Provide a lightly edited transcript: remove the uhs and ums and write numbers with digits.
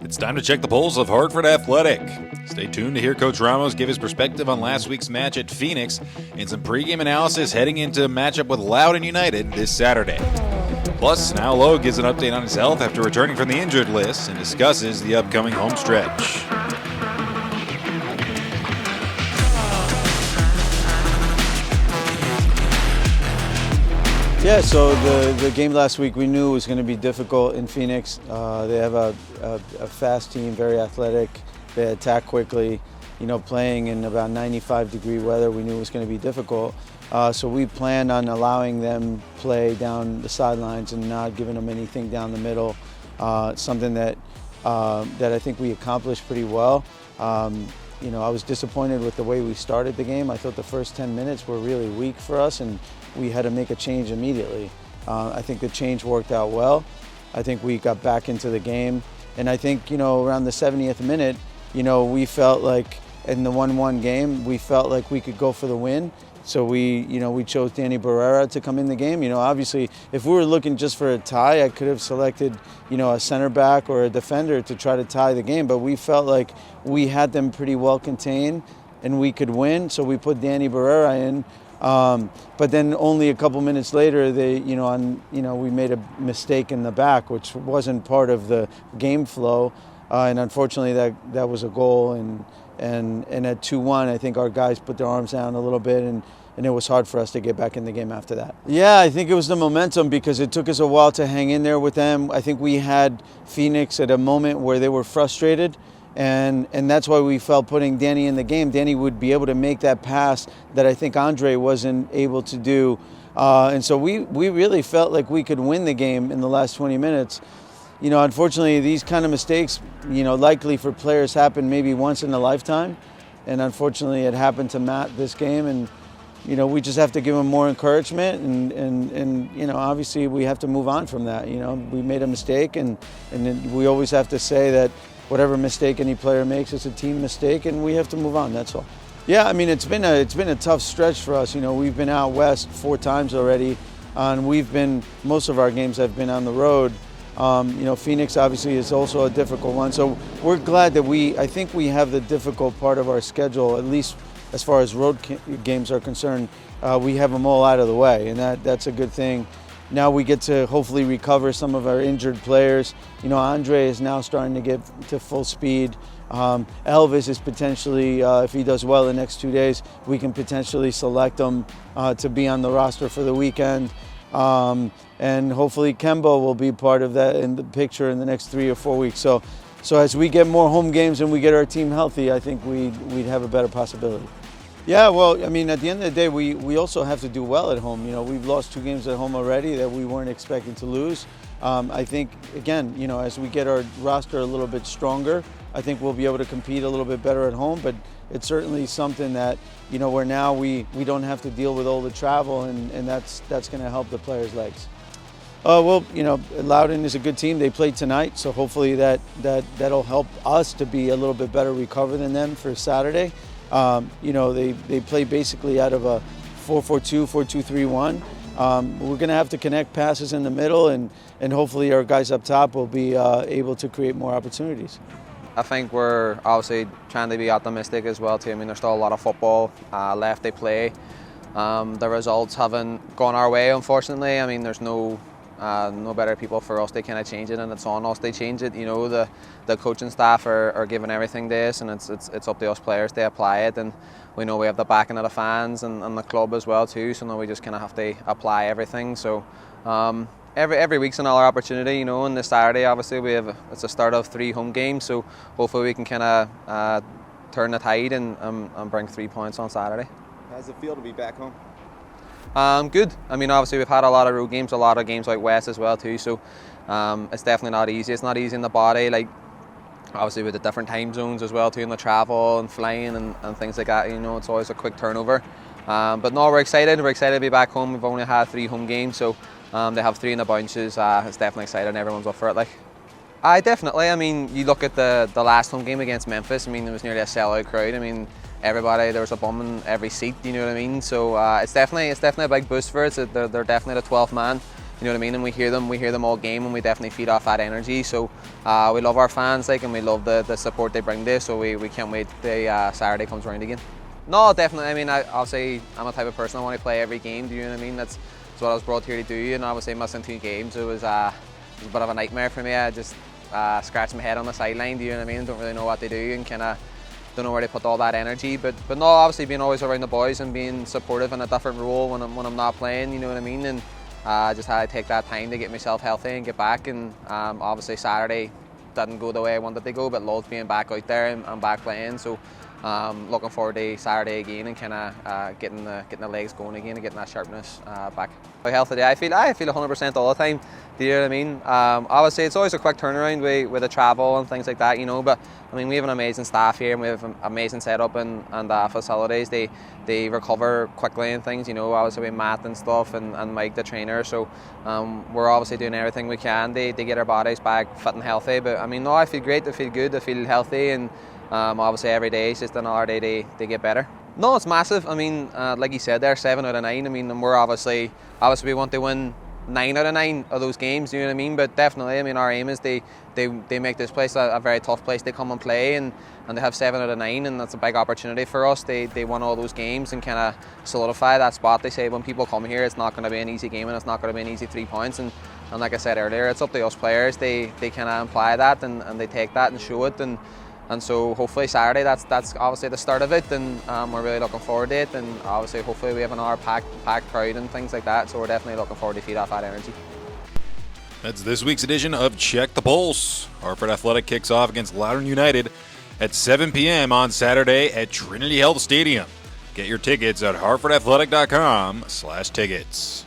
It's time to check the pulse of Hartford Athletic. Stay tuned to hear Coach Ramos give his perspective on last week's match at Phoenix and some pregame analysis heading into a matchup with Loudoun United this Saturday. Plus, Niall Logue gives an update on his health after returning from the injured list and discusses the upcoming home stretch. Yeah, so the game last week we knew was going to be difficult in Phoenix. They have a fast team, very athletic. They attack quickly. You know, playing in about 95-degree weather, we knew it was going to be difficult. So we planned on allowing them play down the sidelines and not giving them anything down the middle. Something that I think we accomplished pretty well. You know, I was disappointed with the way we started the game. I thought the first 10 minutes were really weak for us, and we had to make a change immediately. I think the change worked out well. I think we got back into the game. And I think, you know, around the 70th minute, you know, we felt like in the 1-1 game, we felt like we could go for the win. So we chose Danny Barrera to come in the game. You know, obviously, if we were looking just for a tie, I could have selected, you know, a center back or a defender to try to tie the game. But we felt like we had them pretty well contained and we could win. So we put Danny Barrera in. But then only a couple minutes later, we made a mistake in the back, which wasn't part of the game flow. And unfortunately, that was a goal. And at 2-1, I think our guys put their arms down a little bit, and it was hard for us to get back in the game after that. Yeah, I think it was the momentum because it took us a while to hang in there with them. I think we had Phoenix at a moment where they were frustrated, and that's why we felt putting Danny in the game. Danny would be able to make that pass that I think Andre wasn't able to do. And so we really felt like we could win the game in the last 20 minutes. You know, unfortunately, these kind of mistakes, you know, likely for players happen maybe once in a lifetime. And unfortunately, it happened to Matt this game. And, you know, we just have to give him more encouragement. And you know, obviously, we have to move on from that. You know, we made a mistake. And we always have to say that whatever mistake any player makes, it's a team mistake. And we have to move on. That's all. Yeah, I mean, it's been a tough stretch for us. You know, we've been out west 4 times already. And most of our games have been on the road. You know, Phoenix obviously is also a difficult one. So we're glad that I think we have the difficult part of our schedule, at least as far as road games are concerned. We have them all out of the way, and that's a good thing. Now we get to hopefully recover some of our injured players. You know, Andre is now starting to get to full speed. Elvis is potentially, if he does well the next 2 days, we can potentially select him to be on the roster for the weekend. And hopefully Kemba will be part of that in the picture in the next 3 or 4 weeks. So as we get more home games and we get our team healthy, I think we'd have a better possibility. Yeah, well, I mean, at the end of the day, we also have to do well at home. You know, we've lost 2 games at home already that we weren't expecting to lose. I think, again, you know, as we get our roster a little bit stronger, I think we'll be able to compete a little bit better at home. But it's certainly something that, you know, where now we don't have to deal with all the travel, and that's going to help the players' legs. Well, you know, Loudoun is a good team. They played tonight, so hopefully that'll help us to be a little bit better recover than them for Saturday. You know, they play basically out of a 4-4-2, 4-2-3-1. We're going to have to connect passes in the middle, and hopefully our guys up top will be able to create more opportunities. I think we're obviously trying to be optimistic as well too. I mean, there's still a lot of football left to play. The results haven't gone our way, unfortunately. I mean, there's no better people for us to kind of change it, and it's on us to change it. You know, the coaching staff are giving everything to us, and it's up to us players to apply it. And we know we have the backing of the fans and the club as well too. So now we just kind of have to apply everything. So every week's another opportunity, you know. And this Saturday, obviously, it's the start of 3 home games. So hopefully we can kind of turn the tide and bring 3 points on Saturday. How does it feel to be back home? Good. I mean, obviously we've had a lot of road games, a lot of games out west as well too. So it's definitely not easy. It's not easy in the body, like obviously with the different time zones as well too, and the travel and flying and things like that. You know, it's always a quick turnover. But no, we're excited. We're excited to be back home. We've only had 3 home games, so they have 3 in the bunches. It's definitely exciting. Everyone's up for it. Definitely. I mean, you look at the last home game against Memphis. I mean, there was nearly a sellout crowd. I mean, everybody, there was a bum in every seat. You know what I mean? So it's definitely a big boost for us. They're definitely the 12th man. You know what I mean? And we hear them all game, and we definitely feed off that energy. So we love our fans, like, and we love the support they bring to us. So we can't wait till Saturday comes around again. No, definitely. I mean, I'll say I'm a type of person I want to play every game. Do you know what I mean? That's what I was brought here to do. And obviously missing 2 games, it was a bit of a nightmare for me. I just scratch my head on the sideline. Do you know what I mean? Don't really know what to do, and kind of don't know where to put all that energy. But no, obviously being always around the boys and being supportive in a different role when I'm not playing. You know what I mean? And just had to take that time to get myself healthy and get back. And obviously Saturday didn't go the way I wanted to go, but loved being back out there and back playing. So looking forward to Saturday again, and kind of getting the legs going again and getting that sharpness back. Health today, I feel 100% all the time. Do you know what I mean? Obviously it's always a quick turnaround with the travel and things like that, you know. But I mean, we have an amazing staff here, and we have an amazing setup and facilities. They recover quickly and things, you know. Obviously with Matt and stuff, and Mike the trainer. So we're obviously doing everything we can to get our bodies back fit and healthy. But I mean, no, I feel great. I feel good. I feel healthy, and obviously every day is just another day to get better. No, it's massive. I mean, like you said there, 7 out of 9. I mean, and we're obviously we want to win 9 out of 9 of those games. You know what I mean? But definitely, I mean, our aim is they make this place a very tough place to come and play, and they have 7 out of 9, and that's a big opportunity for us. They won all those games and kind of solidify that spot. They say when people come here, it's not going to be an easy game, and it's not going to be an easy 3 points. And like I said earlier, it's up to us players. They kind of imply that, and they take that and show it. And so hopefully Saturday, that's obviously the start of it, and we're really looking forward to it. And obviously hopefully we have another packed crowd and things like that, so we're definitely looking forward to feed off that energy. That's this week's edition of Check the Pulse. Hartford Athletic kicks off against Loudoun United at 7 p.m. on Saturday at Trinity Health Stadium. Get your tickets at hartfordathletic.com/tickets.